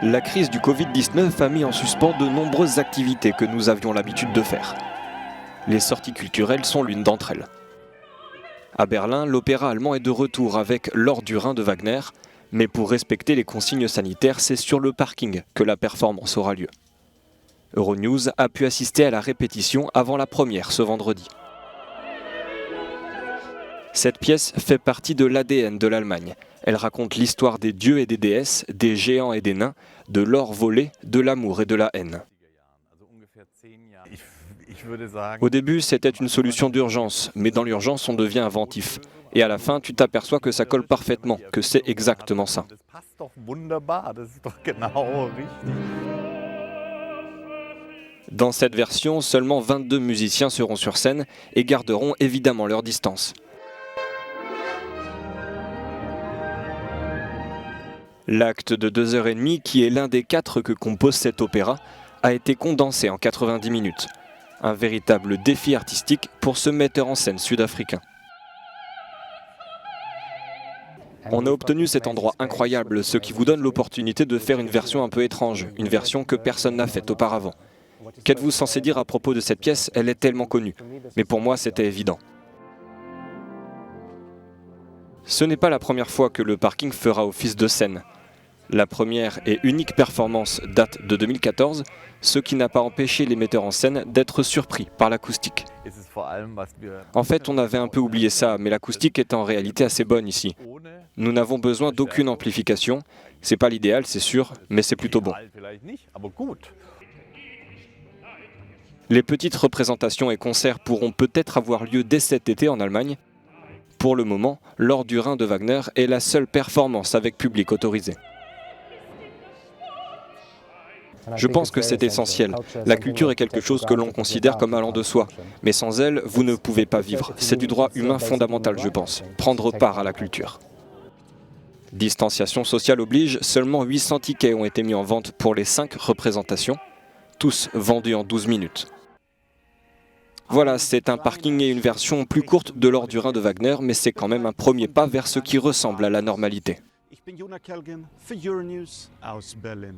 La crise du Covid-19 a mis en suspens de nombreuses activités que nous avions l'habitude de faire. Les sorties culturelles sont l'une d'entre elles. À Berlin, l'opéra allemand est de retour avec L'Or du Rhin de Wagner, mais pour respecter les consignes sanitaires, c'est sur le parking que la performance aura lieu. Euronews a pu assister à la répétition avant la première ce vendredi. Cette pièce fait partie de l'ADN de l'Allemagne. Elle raconte l'histoire des dieux et des déesses, des géants et des nains, de l'or volé, de l'amour et de la haine. Au début, c'était une solution d'urgence, mais dans l'urgence, on devient inventif. Et à la fin, tu t'aperçois que ça colle parfaitement, que c'est exactement ça. Dans cette version, seulement 22 musiciens seront sur scène et garderont évidemment leur distance. L'acte de 2h30, qui est l'un des 4 que compose cet opéra, a été condensé en 90 minutes. Un véritable défi artistique pour ce metteur en scène sud-africain. On a obtenu cet endroit incroyable, ce qui vous donne l'opportunité de faire une version un peu étrange, une version que personne n'a faite auparavant. Qu'êtes-vous censé dire à propos de cette pièce? Elle est tellement connue. Mais pour moi, c'était évident. Ce n'est pas la première fois que le parking fera office de scène. La première et unique performance date de 2014, ce qui n'a pas empêché les metteurs en scène d'être surpris par l'acoustique. En fait, on avait un peu oublié ça, mais l'acoustique est en réalité assez bonne ici. Nous n'avons besoin d'aucune amplification. C'est pas l'idéal, c'est sûr, mais c'est plutôt bon. Les petites représentations et concerts pourront peut-être avoir lieu dès cet été en Allemagne. Pour le moment, L'Or du Rhin de Wagner est la seule performance avec public autorisé. Je pense que c'est essentiel. La culture est quelque chose que l'on considère comme allant de soi. Mais sans elle, vous ne pouvez pas vivre. C'est du droit humain fondamental, je pense. Prendre part à la culture. Distanciation sociale oblige, seulement 800 tickets ont été mis en vente pour les 5 représentations, tous vendus en 12 minutes. Voilà, c'est un parking et une version plus courte de L'Or du Rhin de Wagner, mais c'est quand même un premier pas vers ce qui ressemble à la normalité. Ich bin Jonah Kelgen für Euronews aus Berlin.